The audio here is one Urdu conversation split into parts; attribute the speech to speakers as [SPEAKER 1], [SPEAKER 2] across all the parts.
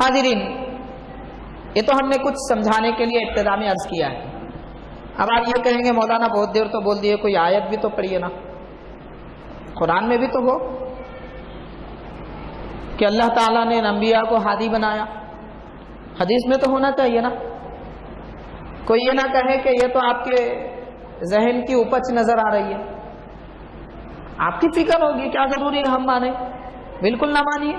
[SPEAKER 1] حاضرین، یہ تو ہم نے کچھ سمجھانے کے لیے ابتدا میں عرض کیا ہے. اب آپ یہ کہیں گے مولانا بہت دیر تو بول دیے، کوئی آیت بھی تو پڑھیے نا، قرآن میں بھی تو ہو کہ اللہ تعالیٰ نے انبیاء کو ہادی بنایا، حدیث میں تو ہونا چاہیے نا. کوئی یہ نہ کہے کہ یہ تو آپ کے ذہن کی اپج نظر آ رہی ہے، آپ کی فکر ہوگی، کیا ضروری ہے ہم مانیں؟ بالکل نہ مانیے،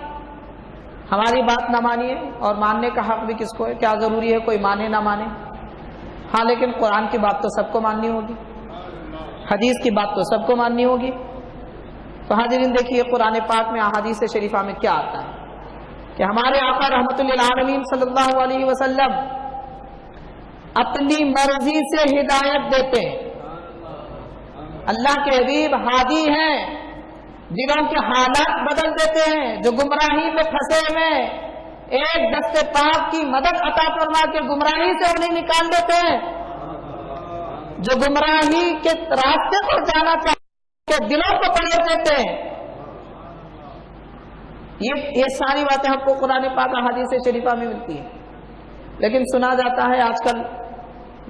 [SPEAKER 1] ہماری بات نہ مانیے، اور ماننے کا حق بھی کس کو ہے؟ کیا ضروری ہے کوئی مانے نہ مانے؟ ہاں لیکن قرآن کی بات تو سب کو ماننی ہوگی، حدیث کی بات تو سب کو ماننی ہوگی. تو حاضرین دیکھیے قرآن پاک میں احادیث شریفہ میں کیا آتا ہے کہ ہمارے آقا رحمت للعالمین صلی اللہ علیہ وسلم اپنی مرضی سے ہدایت دیتے ہیں. اللہ کے حبیب ہادی ہیں، جنہوں کے حالات بدل دیتے ہیں، جو گمراہی میں پھنسے ہوئے ایک دست پاک کی مدد عطا فرما کے گمراہی سے انہیں نکال دیتے ہیں، جو گمراہی کے راستے پر جانا چاہتے کہ دلوں کو پلٹ دیتے ہیں. یہ ساری باتیں ہم کو قرآن پاک احادیث شریفہ میں ملتی ہیں. لیکن سنا جاتا ہے آج کل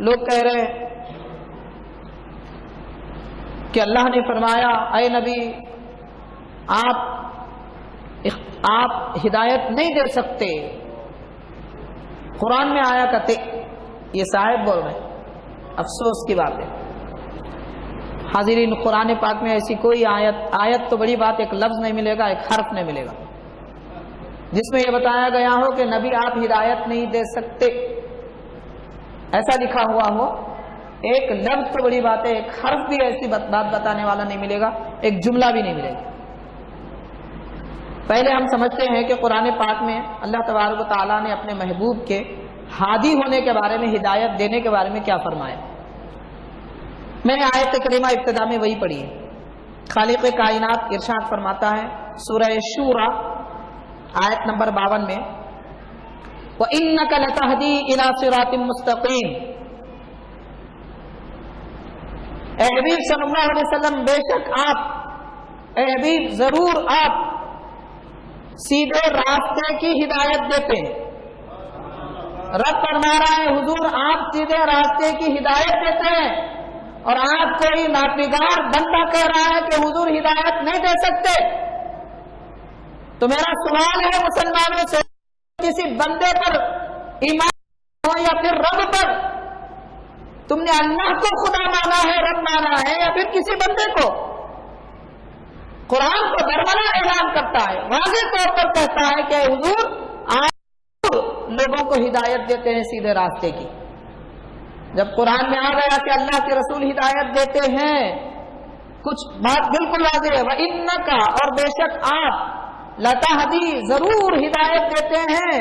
[SPEAKER 1] لوگ کہہ رہے ہیں کہ اللہ نے فرمایا اے نبی آپ ہدایت نہیں دے سکتے، قرآن میں آیا کرتے. یہ صاحب بول رہے ہیں، افسوس کی بات ہے. حاضرین قرآن پاک میں ایسی کوئی آیت تو بڑی بات، ایک لفظ نہیں ملے گا، ایک حرف نہیں ملے گا جس میں یہ بتایا گیا ہو کہ نبی آپ ہدایت نہیں دے سکتے، ایسا لکھا ہوا ہو. ایک لفظ تو بڑی بات ہے، ایک حرف بھی ایسی بات بتانے والا نہیں ملے گا، ایک جملہ بھی نہیں ملے گا. پہلے ہم سمجھتے ہیں کہ قرآن پاک میں اللہ تبارک و تعالیٰ نے اپنے محبوب کے ہادی ہونے کے بارے میں، ہدایت دینے کے بارے میں کیا فرمایا. میں نے آیت کریمہ ابتدا میں وہی پڑھی ہے. خالق کائنات ارشاد فرماتا ہے سورہ شورى آیت نمبر 52 میں، وَإِنَّكَ لَتَهْدِي إِلَى صِرَاطٍ مُسْتَقِيمٍ. اے حبیب صلی اللہ علیہ وسلم، بے شک آپ، اے حبیب ضرور آپ سیدھے راستے کی ہدایت دیتے ہیں. رب فرما رہا ہے حضور آپ سیدھے راستے کی ہدایت دیتے ہیں، اور آپ کوئی ناپیدار بندہ کہہ رہا ہے کہ حضور ہدایت نہیں دے سکتے. تو میرا سوال ہے مسلمانوں سے، کسی بندے پر ایمان ہو یا پھر رب پر، تم نے اللہ کو خدا مانا ہے، رب مانا ہے، یا پھر کسی بندے کو؟ قرآن کو برملا اعلان کرتا ہے، واضح طور پر کہتا ہے کہ حضور آپ لوگوں کو ہدایت دیتے ہیں سیدھے راستے کی. جب قرآن میں آ گیا کہ اللہ کے رسول ہدایت دیتے ہیں، کچھ بات بالکل واضح ہے، وَإِنَّكَ، اور بے شک آپ، لَتَهْدِي، ضرور ہدایت دیتے ہیں،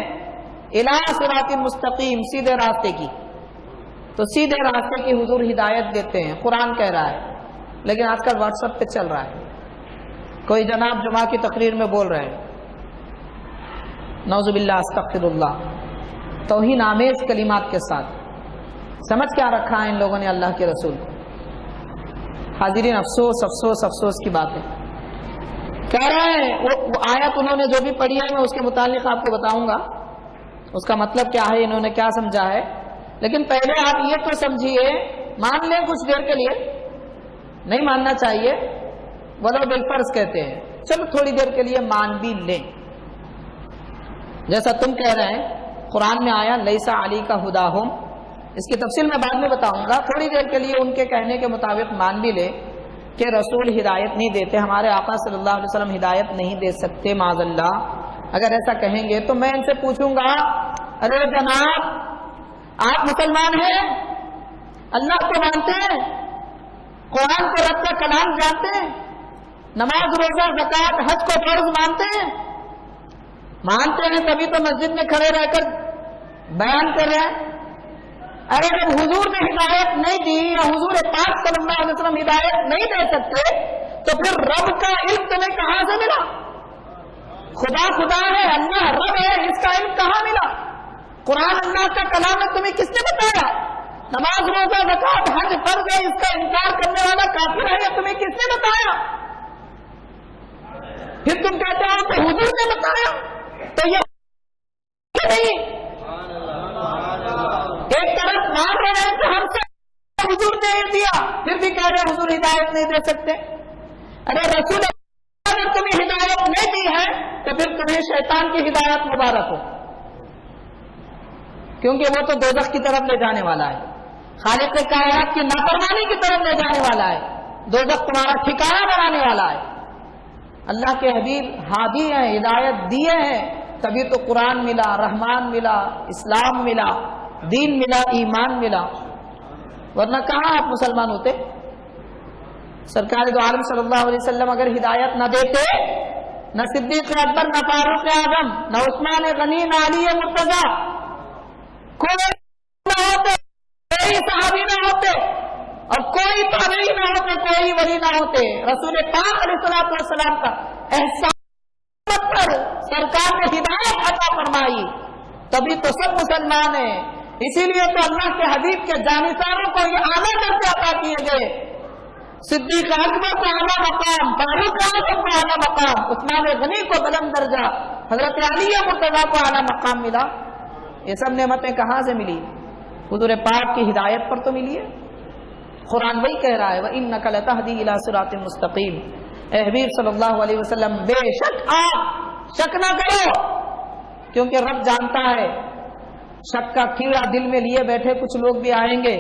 [SPEAKER 1] إِلَىٰ صِرَاطٍ مُسْتَقِيمٍ، سیدھے راستے کی. تو سیدھے راستے کی حضور ہدایت دیتے ہیں، قرآن کہہ رہا ہے. لیکن آج کل واٹس ایپ پہ چل رہا ہے، کوئی جناب جمعہ کی تقریر میں بول رہے ہیں، نعوذ باللہ استغفر اللہ، توہین آمیز کلمات کے ساتھ. سمجھ کیا رکھا ہے ان لوگوں نے اللہ کے رسول کو؟ حاضرین افسوس افسوس افسوس کی بات ہے. کہہ رہے ہیں وہ آیت انہوں نے جو بھی پڑھی ہے میں اس کے متعلق آپ کو بتاؤں گا اس کا مطلب کیا ہے، انہوں نے کیا سمجھا ہے. لیکن پہلے آپ یہ تو سمجھیے، مان لیں کچھ دیر کے لیے، نہیں ماننا چاہیے، ولو بالفرض کہتے ہیں، چلو تھوڑی دیر کے لیے مان بھی لیں. جیسا تم کہہ رہے ہیں قرآن میں آیا لیسا علی کا ہداہم، اس کی تفصیل میں بعد میں بتاؤں گا. تھوڑی دیر کے لیے ان کے کہنے کے مطابق مان بھی لے کہ رسول ہدایت نہیں دیتے، ہمارے آقا صلی اللہ علیہ وسلم ہدایت نہیں دے سکتے معاذ اللہ. اگر ایسا کہیں گے تو میں ان سے پوچھوں گا، ارے جناب آپ مسلمان ہیں، اللہ کو مانتے ہیں، قرآن کو رب کا کلام جانتے ہیں، نماز روزہ زکوٰۃ حج کو فرض مانتے ہیں تبھی تو مسجد میں کھڑے رہ کر بیان کر رہے ہیں. ارے جب حضور نے ہدایت نہیں دی یا حضور پاک صلی اللہ علیہ وسلم ہدایت نہیں دے سکتے تو پھر رب کا علم تمہیں کہاں سے ملا؟ خدا خدا ہے، اللہ رب ہے، اس کا علم کہاں ملا؟ قرآن اللہ کا کلام ہے، تمہیں کس نے بتایا؟ نماز روزہ زکوٰۃ حج فرض ہے، اس کا انکار کرنے والا کافر ہے، تمہیں کس نے بتایا؟ پھر تم کہتے ہو کہ حضور نے بتایا. تو یہ ہی نہیں. ایک طرف مان رہے ہیں کہ ہم سے حضور نے دیا، پھر بھی کہہ رہے حضور ہدایت نہیں دے سکتے. ارے رسول اگر تمہیں ہدایت نہیں دی ہے تو پھر تمہیں شیطان کی ہدایت مبارک ہو، کیونکہ وہ تو دوزخ کی طرف لے جانے والا ہے، خالق کائنات کی نافرمانی کی طرف لے جانے والا ہے، دوزخ تمہارا ٹھکانہ بنانے والا ہے. اللہ کے حبیب ہادی ہیں، ہدایت دیے ہیں، تبھی تو قرآن ملا، رحمان ملا، اسلام ملا، دین ملا، ایمان ملا، ورنہ کہاں آپ مسلمان ہوتے؟ سرکار دو عالم صلی اللہ علیہ وسلم اگر ہدایت نہ دیتے، نہ صدیق اکبر، نہ فاروق اعظم، نہ عثمان غنی، نہ علی مرتضیٰ، کوئی نہ ہوتے، کوئی صحابی نہ ہوتے، اور کوئی تابعی نہ ہوتے، کوئی ولی نہ ہوتے، رسول پاک علیہ الصلوۃ والسلام کا احسان پر سرکار نے ہدایت عطا فرمائی، تبھی تو سب مسلمان ہیں. اسی لیے تو اللہ کے حبیب کے جانشینوں کو یہ اعلیٰ درجے عطا کیے گئے. صدیق اکبر کو اعلیٰ مقام، فاروق اعظم کو اعلیٰ مقام، عثمان غنی کو بلند درجہ، حضرت علی مرتضیٰ کو اعلیٰ مقام ملا. یہ سب نعمتیں کہاں سے ملی؟ حضور پاک کی ہدایت پر تو ملی ہے. قرآن وہی کہہ رہا ہے وَإِنَّكَ لَتَهْدِي إِلَىٰ صِرَاطٍ مُسْتَقِيمٍ. اے حبیب صلی اللہ علیہ وسلم، بے شک آپ شک نہ کرو، کیونکہ رب جانتا ہے شک کا کیڑا دل میں لیے بیٹھے کچھ لوگ بھی آئیں گے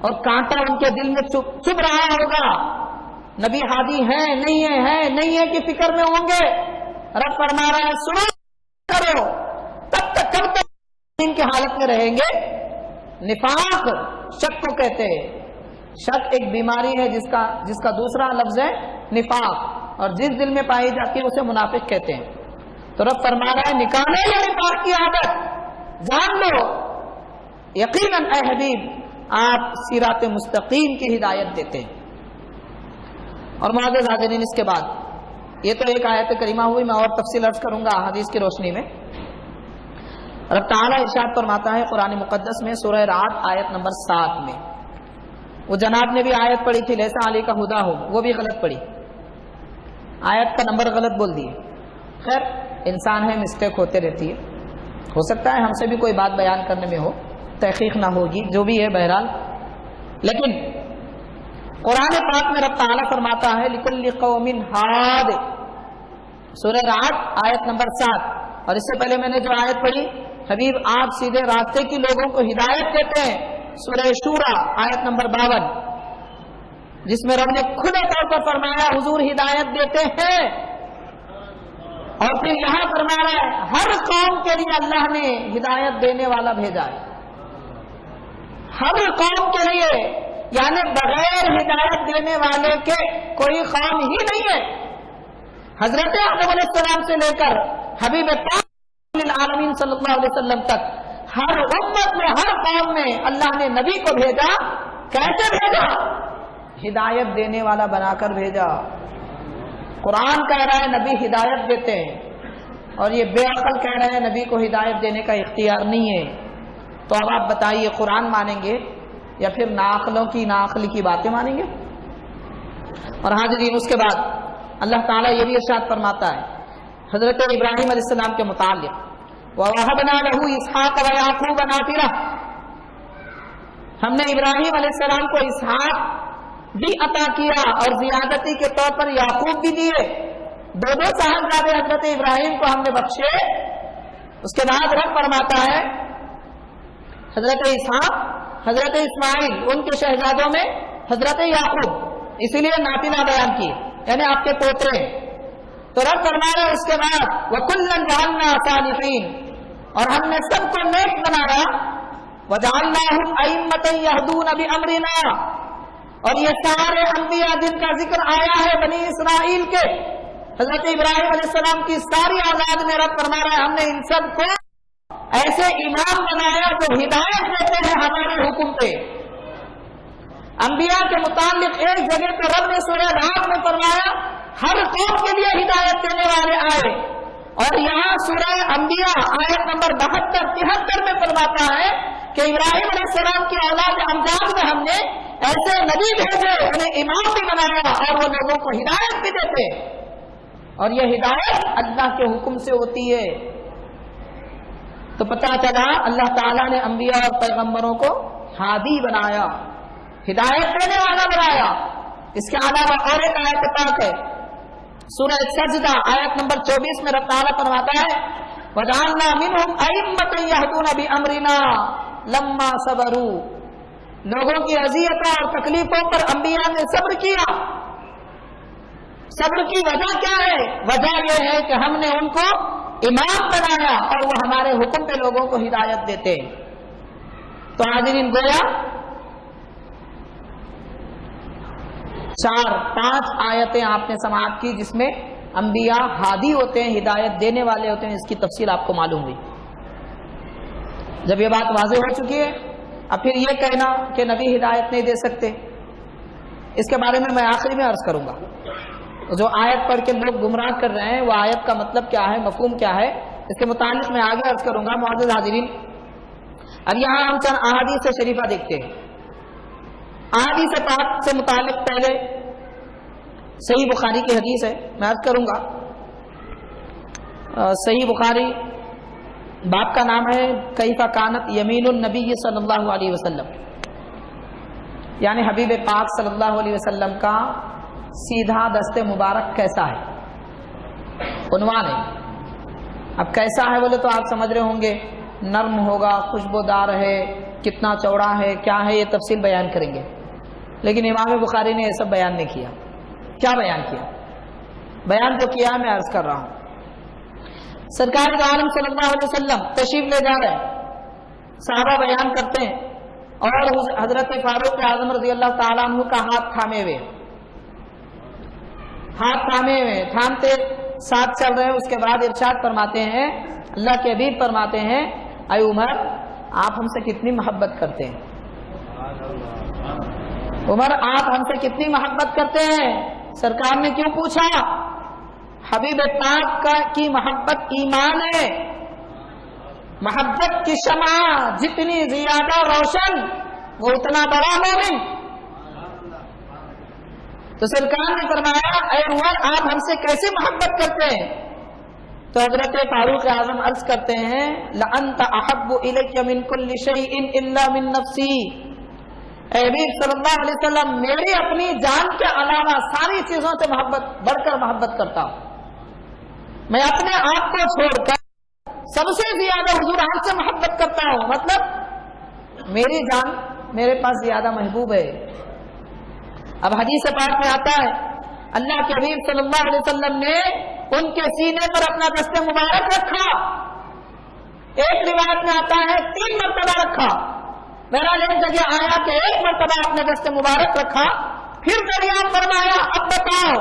[SPEAKER 1] اور کانٹا ان کے دل میں چبھ رہا ہوگا. نبی ہادی ہیں نہیں ہے کہ فکر میں ہوں گے. رب فرما رہا ہے سنو کرو، تب تک کب تک ان کی حالت میں رہیں گے. نفاق شک کو کہتے ہیں. شک ایک بیماری ہے جس کا دوسرا لفظ ہے نفاق، اور جس دل میں پائی جاتی ہے اسے منافق کہتے ہیں. تو رب فرما رہا ہے نکالو یہ نفاق کی عادت، جان لو یقیناً اے حبیب آپ صراط مستقیم کی ہدایت دیتے ہیں. اور معزز حاضرین، اس کے بعد یہ تو ایک آیت کریمہ ہوئی، میں اور تفصیل عرض کروں گا حدیث کی روشنی میں. رب تعالیٰ ارشاد فرماتا ہے قرآن مقدس میں سورہ رعد آیت نمبر 7 میں، وہ جناب نے بھی آیت پڑھی تھی لیسا علی کا ہدا ہو، وہ بھی غلط پڑھی، آیت کا نمبر غلط بول دیے. خیر انسان ہے، مسٹیک ہوتے رہتی ہے، ہو سکتا ہے ہم سے بھی کوئی بات بیان کرنے میں ہو، تحقیق نہ ہوگی، جو بھی ہے بہرحال. لیکن قرآن پاک میں رب تعالیٰ فرماتا ہے لِكُلِّ قَوْمٍ ہاد، سورہ رعد آیت نمبر 7. اور اس سے پہلے میں نے جو آیت پڑھی، حبیب آپ سیدھے راستے کی لوگوں کو ہدایت دیتے ہیں، سورہ شورى آیت نمبر 52، جس میں رب نے کھلے طور پر فرمایا حضور ہدایت دیتے ہیں. اور پھر یہاں فرما رہا ہے ہر قوم کے لیے اللہ نے ہدایت دینے والا بھیجا ہے، ہر قوم کے لیے، یعنی بغیر ہدایت دینے والے کے کوئی قوم ہی نہیں ہے. حضرت آدم علیہ السلام سے لے کر حبیب پاک العالمین صلی اللہ علیہ وسلم تک ہر امت میں، ہر قوم میں اللہ نے نبی کو بھیجا. کیسے بھیجا؟ ہدایت دینے والا بنا کر بھیجا. قرآن کہہ رہا ہے نبی ہدایت دیتے ہیں، اور یہ بے عقل کہہ رہے ہیں نبی کو ہدایت دینے کا اختیار نہیں ہے. تو اب آپ بتائیے قرآن مانیں گے یا پھر ناعقلوں کی ناعقلی کی باتیں مانیں گے؟ اور حاضرین، اس کے بعد اللہ تعالیٰ یہ بھی ارشاد فرماتا ہے حضرت ابراہیم علیہ السلام کے متعلق وَوَهَبْنَا لَهُ إِسْحَاقَ وَيَعْقُوبَ نَافِلَةً، ہم نے ابراہیم علیہ السلام کو اسحاق بھی عطا کیا اور زیادتی کے طور پر یعقوب بھی دیے. دو صاحبزادے حضرت ابراہیم کو ہم نے بخشے. اس کے بعد رب فرماتا ہے حضرت اسحاق، حضرت اسماعیل، ان کے شہزادوں میں حضرت یعقوب، اسی لیے نافلہ بیان کی، یعنی آپ کے پوترے. تو رب فرما رہے اس کے بعد وَكُلًّا جَعَلْنَا صَالِحِينَ، اور ہم نے سب کو نیک بنایا. وَجَعَلْنَاهُمْ أَئِمَّةً يَهْدُونَ بِأَمْرِنَا، اور یہ سارے انبیاء جن کا ذکر آیا ہے بنی اسرائیل کے، حضرت ابراہیم علیہ السلام کی ساری اولاد میں رب فرما رہا ہے ہم نے ان سب کو ایسے امام بنایا جو ہدایت دیتے ہیں ہمارے حکم پہ. انبیاء کے متعلق ایک جگہ پہ رب نے سورہ رعد میں فرمایا ہر قوم کے لیے ہدایت دینے والے آئے، اور یہاں سورہ انبیاء آیت نمبر 72-73 میں فرماتا ہے کہ ابراہیم علیہ السلام کی اولاد امجاد میں ہم نے ایسے نبی بھیجے، انہیں امام بھی بنایا اور وہ لوگوں کو ہدایت بھی دیتے. اور یہ ہدایت اللہ کے حکم سے ہوتی ہے. تو پتہ چلا اللہ تعالیٰ نے انبیاء اور پیغمبروں کو ہادی بنایا، ہدایت دینے والا بنایا۔ اس کے علاوہ اور ایک آیت پاک ہے سورہ سجدہ آیت نمبر 24 میں رب تعالیٰ فرماتا ہے وَجَعَلْنَا مِنْهُمْ أَئِمَّةً يَهْدُونَ بِأَمْرِنَا لَمَّا صَبَرُوا، لوگوں کی اذیتوں اور تکلیفوں پر انبیاء نے صبر کیا۔ صبر کی وجہ کیا ہے؟ وجہ یہ ہے کہ ہم نے ان کو امام بنایا اور وہ ہمارے حکم پہ لوگوں کو ہدایت دیتے۔ تو حاضرین گویا 4-5 آیتیں آپ نے سماعت کی جس میں انبیاء ہادی ہوتے ہیں، ہدایت دینے والے ہوتے ہیں، اس کی تفصیل آپ کو معلوم ہوئی۔ جب یہ بات واضح ہو چکی ہے اب پھر یہ کہنا کہ نبی ہدایت نہیں دے سکتے، اس کے بارے میں آخری میں عرض کروں گا۔ جو آیت پڑھ کے لوگ گمراہ کر رہے ہیں وہ آیت کا مطلب کیا ہے، مفہوم کیا ہے، اس کے متعلق میں آگے عرض کروں گا۔ معزز حاضرین، اب یہاں ہم چند احادیث شریفہ دیکھتے ہیں۔ احادیث پاک سے متعلق پہلے صحیح بخاری کی حدیث ہے، میں عرض کروں گا۔ صحیح بخاری باب کا نام ہے کیف کانت یمین النبی صلی اللہ علیہ وسلم، یعنی حبیب پاک صلی اللہ علیہ وسلم کا سیدھا دست مبارک کیسا ہے، عنوان ہے۔ اب کیسا ہے بولے تو آپ سمجھ رہے ہوں گے نرم ہوگا، خوشبودار ہے، کتنا چوڑا ہے، کیا ہے، یہ تفصیل بیان کریں گے، لیکن امام بخاری نے یہ سب بیان نہیں کیا۔ کیا بیان کیا؟ بیان جو کیا میں عرض کر رہا ہوں۔ سرکار عالم صلی اللہ علیہ وسلم تشریف لے جا رہے ہیں، صحابہ بیان کرتے ہیں اور حضرت فاروق اعظم رضی اللہ تعالیٰ عنہ کا ہاتھ تھامے ہوئے، تھامتے ساتھ چل رہے ہیں۔ اس کے بعد ارشاد فرماتے ہیں، اللہ کے حبیب فرماتے ہیں اے عمر آپ ہم سے کتنی محبت کرتے ہیں، عمر آپ ہم سے کتنی محبت کرتے ہیں۔ سرکار نے کیوں پوچھا؟ حبیب پاک کی محبت ایمان ہے، محبت کی شمع جتنی زیادہ روشن وہ اتنا بڑا مومن۔ تو سرکار نے فرمایا اے عمر آپ ہم سے کیسے محبت کرتے ہیں؟ تو حضرت فاروق اعظم عرض کرتے ہیں لأنت احب الی من کل شیء الا من نفسی، اے حبیب صلی اللہ علیہ وسلم میری اپنی جان کے علاوہ ساری چیزوں سے بڑھ کر محبت کرتا ہوں، میں اپنے آپ کو چھوڑ کر سب سے زیادہ حضور آپ سے محبت کرتا ہوں، مطلب میری جان میرے پاس زیادہ محبوب ہے۔ اب حدیث پاک میں آتا ہے اللہ کے حبیب صلی اللہ علیہ وسلم نے ان کے سینے پر اپنا دست مبارک رکھا، ایک روایت میں آتا ہے 3 مرتبہ رکھا، بہرحال ایک جگہ آیا کہ 1 مرتبہ اپنے دست مبارک رکھا، پھر دریافت فرمایا اب بتاؤ،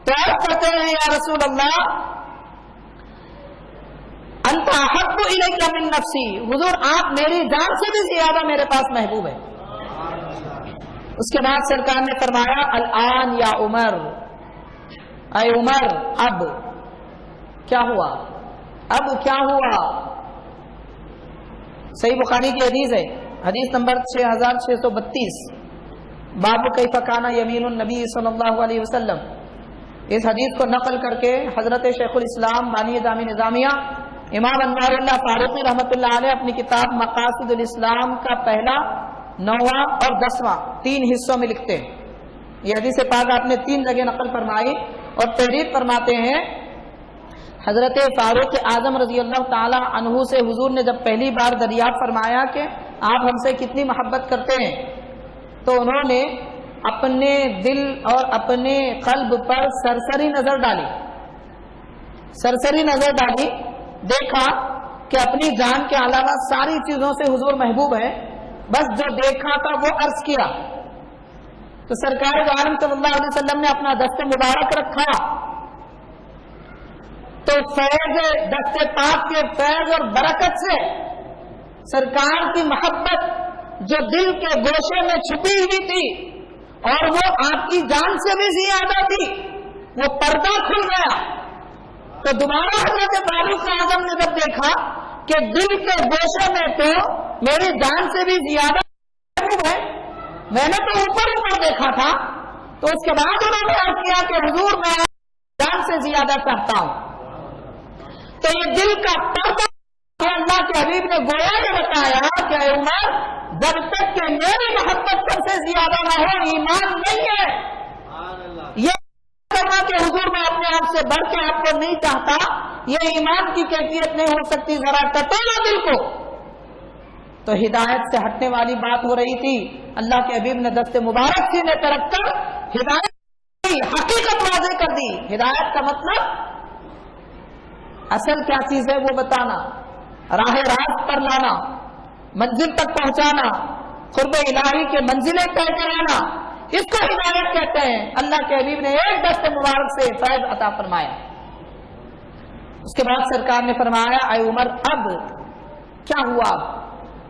[SPEAKER 1] تو عرض کرتے ہیں یا رسول اللہ انت احب الی من نفسی، حضور آپ میری جان سے بھی زیادہ میرے پاس محبوب ہے۔ اس کے بعد سرکار نے فرمایا الآن یا عمر، اے عمر اب کیا ہوا، اب کیا ہوا۔ صحیح بخاری کی حدیث ہے، حدیث نمبر 6632، باب کیف کان یمین النبی صلی اللہ علیہ وسلم۔ اس حدیث کو نقل کر کے حضرت شیخ الاسلام بانی جامع نظامیہ امام انوار اللہ فاروقی رحمۃ اللہ علیہ اپنی کتاب مقاصد الاسلام کا پہلا، 9واں اور 10واں 3 حصوں میں لکھتے ہیں۔ یہ حدیث پاک آپ نے 3 جگہ نقل فرمائی اور تحریر فرماتے ہیں حضرت فاروق اعظم رضی اللہ تعالی عنہ سے حضور نے جب پہلی بار دریافت فرمایا کہ آپ ہم سے کتنی محبت کرتے ہیں، تو انہوں نے اپنے دل اور اپنے قلب پر سرسری نظر ڈالی، دیکھا کہ اپنی جان کے علاوہ ساری چیزوں سے حضور محبوب ہے، بس جو دیکھا تھا وہ عرض کیا۔ تو سرکار عالم صلی اللہ علیہ وسلم نے اپنا دست مبارک رکھا، تو فیض دست پاک کے فیض اور برکت سے سرکار کی محبت جو دل کے گوشے میں چھپی ہوئی تھی اور وہ آپ کی جان سے بھی زیادہ تھی، وہ پردہ کھل گیا۔ تو دوبارہ حضرت فاروق اعظم نے جب دیکھا کہ دل کے گوشے میں تو میری جان سے بھی زیادہ ہے، میں نے تو اوپر دیکھا تھا، تو اس کے بعد انہوں نے عرض کیا کہ حضور میں جان سے زیادہ چاہتا ہوں۔ تو یہ دل کا پردہ اللہ کے حبیب نے گویا یہ بتایا کہ اے عمر جب تک کہ میری محبت سب سے زیادہ نہ ہو ایمان نہیں ہے. یہ کرنا کہ حضور میں اپنے آپ سے بڑھ کے آپ کو نہیں چاہتا، یہ ایمان کی کیفیت نہیں ہو سکتی. ذرا ٹٹولا دل کو. تو ہدایت سے ہٹنے والی بات ہو رہی تھی. اللہ کے حبیب نے دست مبارک سینے پہ رکھ کر ہدایت کی حقیقت واضح کر دی. ہدایت کا مطلب اصل کیا چیز ہے وہ بتانا، راہ راست پر لانا، منزل تک پہنچانا، قرب الہی کے منزلیں طے کرانا، اس کو ہدایت کہتے ہیں. اللہ کے حبیب نے ایک دست مبارک سے فیض عطا فرمایا. اس کے بعد سرکار نے فرمایا اے عمر اب کیا ہوا؟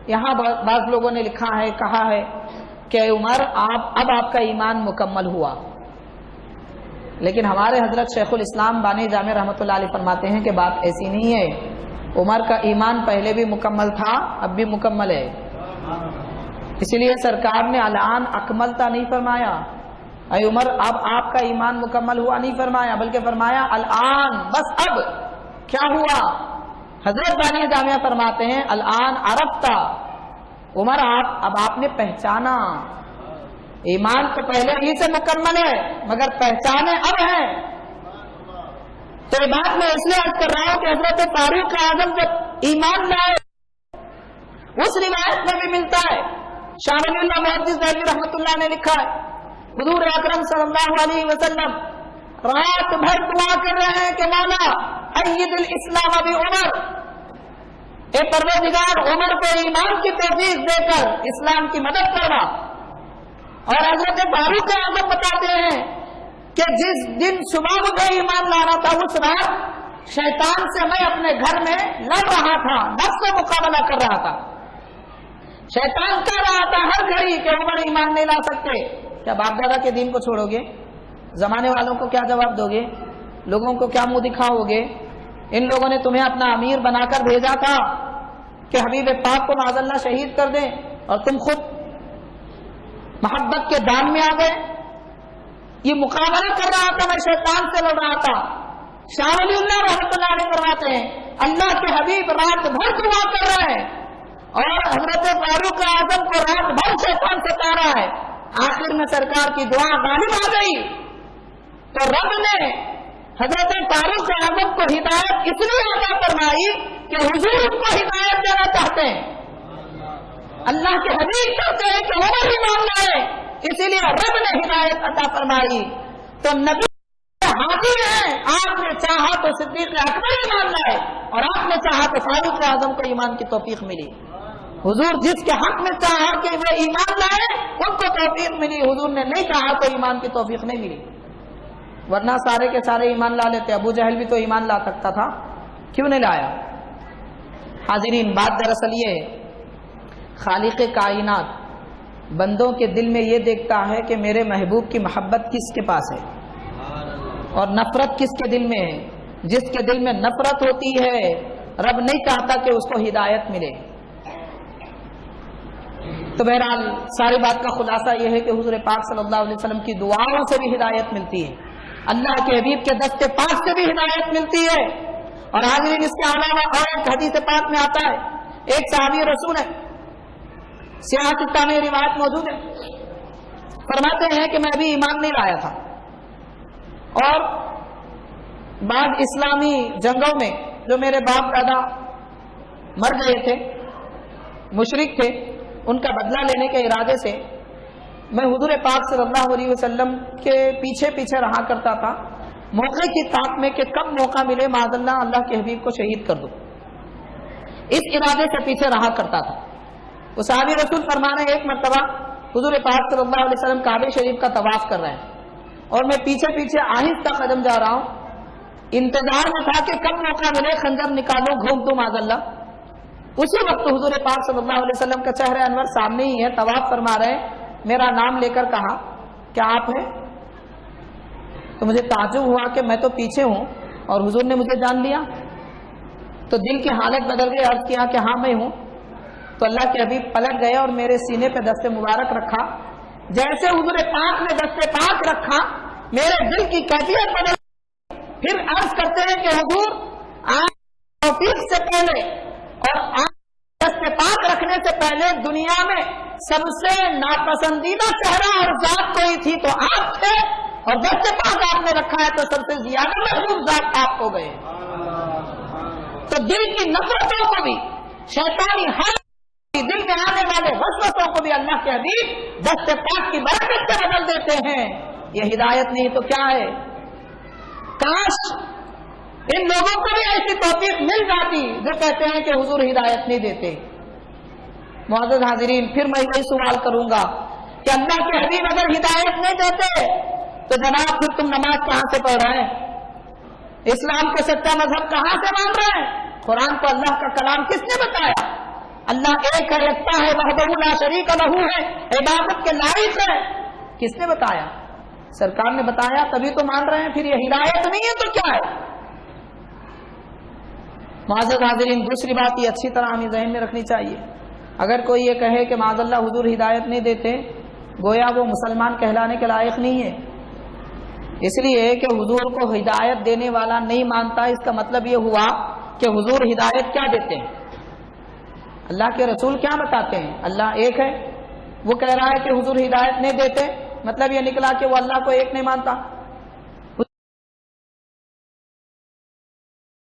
[SPEAKER 1] یہاں بعض لوگوں نے لکھا ہے، کہا ہے کہ اے عمر اب آپ کا ایمان مکمل ہوا. لیکن ہمارے حضرت شیخ الاسلام بانی جامع رحمۃ اللہ علیہ فرماتے ہیں کہ بات ایسی نہیں ہے. عمر کا ایمان پہلے بھی مکمل تھا، اب بھی مکمل ہے. اسی لیے سرکار نے الان اکملتا نہیں فرمایا، اے عمر اب آپ کا ایمان مکمل ہوا نہیں فرمایا، بلکہ فرمایا الان، بس اب کیا ہوا. حضرت بانی جامعہ فرماتے ہیں الان عرفتا، عمر اب آپ نے پہچانا. ایمان تو پہلے ہی سے مکمل ہے مگر پہچانے اب ہے. تو یہ بات میں اس لیے عرض کر رہا ہوں کہ حضرت فاروق اعظم جب ایمان لائے، اس روایت میں بھی ملتا ہے، شاہ ولی اللہ محدث دہلوی رحمۃ اللہ نے لکھا ہے حضور اکرم صلی اللہ علیہ وسلم رات بھر دعا کر رہے ہیں کہ مولا اید الاسلام ابی عمر، اے پروردگار عمر کو ایمان کی توفیق دے کر اسلام کی مدد کرنا. اور حضرت فاروق اعظم بتاتے ہیں کہ جس دن صبح کو ایمان لانا تھا اس رات شیطان سے میں اپنے گھر میں لڑ رہا تھا، نفس سے مقابلہ کر رہا تھا. شیطان کہہ رہا تھا ہر گھڑی کہ عمر ایمان نہیں لا سکتے. کیا باپ دادا کے دین کو چھوڑو گے؟ زمانے والوں کو کیا جواب دو گے؟ لوگوں کو کیا منہ دکھاؤ گے؟ ان لوگوں نے تمہیں اپنا امیر بنا کر بھیجا تھا کہ حبیب پاک کو معاذ اللہ شہید کر دیں، اور تم خود محبت کے دام میں آ گئے. یہ مقابلہ کر رہا تھا، میں شیطان سے لڑ رہا تھا. شاہ ولی اللہ رحمۃ اللہ علیہ فرماتے ہیں اللہ کے حبیب رات بھر دعا کر رہے ہیں اور حضرت فاروق اعظم کو رات بھر شیطان ستا رہا ہے. آخر میں سرکار کی دعا غالب آ گئی تو رب نے حضرت فاروق اعظم کو ہدایت اس لیے عطا فرمائی کہ حضور ان کو ہدایت دینا چاہتے ہیں. اللہ کے حبیب چاہتے ہیں کہ عمر ایمان لائے، اسی لیے رب نے ہدایت عطا فرمائی. تو نبی حاضر ہیں، آپ نے چاہا تو صدیق اکبر ایمان لائے اور آپ نے چاہا تو فاروق اعظم کو ایمان کی توفیق ملی. حضور جس کے حق میں چاہا کہ وہ ایمان لائے ان کو توفیق ملی، حضور نے نہیں چاہا تو ایمان کی توفیق نہیں ملی. ورنہ سارے کے سارے ایمان لا لیتے. ابو جہل بھی تو ایمان لا سکتا تھا، کیوں نہیں لایا؟ حاضرین بات دراصل یہ ہے، خالق کائنات بندوں کے دل میں یہ دیکھتا ہے کہ میرے محبوب کی محبت کس کے پاس ہے اور نفرت کس کے دل میں ہے. جس کے دل میں نفرت ہوتی ہے رب نہیں چاہتا کہ اس کو ہدایت ملے. تو بہرحال ساری بات کا خلاصہ یہ ہے کہ حضور پاک صلی اللہ علیہ وسلم کی دعاؤں سے بھی ہدایت ملتی ہے، اللہ کے حبیب کے دست پاک سے بھی ہدایت ملتی ہے. اور حاضرین اس کے علاوہ اور ایک حدیث پاک میں آتا ہے، ایک صحابی رسول ہے، سیاست میں روایت موجود ہے، فرماتے ہیں کہ میں ابھی ایمان نہیں لایا تھا اور بعض اسلامی جنگوں میں جو میرے باپ دادا مر گئے تھے، مشرک تھے، ان کا بدلہ لینے کے ارادے سے میں حضور پاک صلی اللہ علیہ وسلم کے پیچھے پیچھے رہا کرتا تھا، موقع کی طاق میں کہ کب موقع ملے معاذ اللہ کے حبیب کو شہید کر دو، اس ارادے سے پیچھے رہا کرتا تھا. وہ صحابی رسول فرمانے ایک مرتبہ حضور پاک صلی اللہ علیہ وسلم کعبہ شریف کا طواف کر رہے ہیں اور میں پیچھے پیچھے آہستہ قدم جا رہا ہوں، انتظار میں تھا کہ کب موقع ملے خنجر نکالو گھونپ دو معاذ اللہ. اسی وقت حضور پاک صلی اللہ علیہ وسلم کا چہرہ انور سامنے ہی ہے، طواف فرما رہے ہیں. میرا نام لے کر کہا کیا آپ ہیں؟ تو مجھے تعجب ہوا کہ میں تو پیچھے ہوں اور حضور نے مجھے جان لیا. تو دل کی حالت بدل گئی، عرض کیا کہ ہاں میں ہوں. تو اللہ کے حبیب پلٹ گئے اور میرے سینے پہ دست مبارک رکھا. جیسے حضور پاک نے دست پاک رکھا میرے دل کی کیفیت بدل گئی. پھر عرض کرتے ہیں کہ حضور آپ توفیق سے پہلے اور آپ دست پاک رکھنے سے پہلے دنیا میں سب سے ناپسندیدہ چہرہ اور ذات کوئی تھی تو آپ تھے، اور دست پاک آپ نے رکھا ہے تو سب سے زیادہ محبوب ذات آپ ہو گئے۔ تو دل کی نفرتوں کو بھی، شیطانی حال دل میں آنے والے وسوسوں کو بھی اللہ کے حبیب دست پاک کی برکت سے بدل دیتے ہیں۔ یہ ہدایت نہیں تو کیا ہے؟ کاش ان لوگوں کو بھی ایسی توفیق مل جاتی جو کہتے ہیں کہ حضور ہدایت نہیں دیتے۔ معزز حاضرین، پھر میں یہی سوال کروں گا کہ اللہ کے حبیب اگر ہدایت نہیں دیتے تو جناب پھر تم نماز کہاں سے پڑھ رہے ہیں؟ اسلام کے سچا مذہب کہاں سے مان رہے ہیں؟ قرآن کو اللہ کا کلام کس نے بتایا؟ اللہ ایک ہے، یکتا ہے، وحدہ لا شریک لہ ہے، عبادت کے لائق ہے، کس نے بتایا؟ سرکار نے بتایا، تبھی تو مان رہے ہیں۔ پھر یہ ہدایت نہیں ہے تو کیا ہے؟ معزز حاضرین، دوسری بات یہ اچھی طرح ہمیں ذہن میں رکھنی چاہیے، اگر کوئی یہ کہے کہ معاذ اللہ حضور ہدایت نہیں دیتے، گویا وہ مسلمان کہلانے کے لائق نہیں ہے، اس لیے کہ حضور کو ہدایت دینے والا نہیں مانتا۔ اس کا مطلب یہ ہوا کہ حضور ہدایت کیا دیتے ہیں؟ اللہ کے رسول کیا بتاتے ہیں؟ اللہ ایک ہے، وہ کہہ رہا ہے کہ حضور ہدایت نہیں دیتے، مطلب یہ نکلا کہ وہ اللہ کو ایک نہیں مانتا۔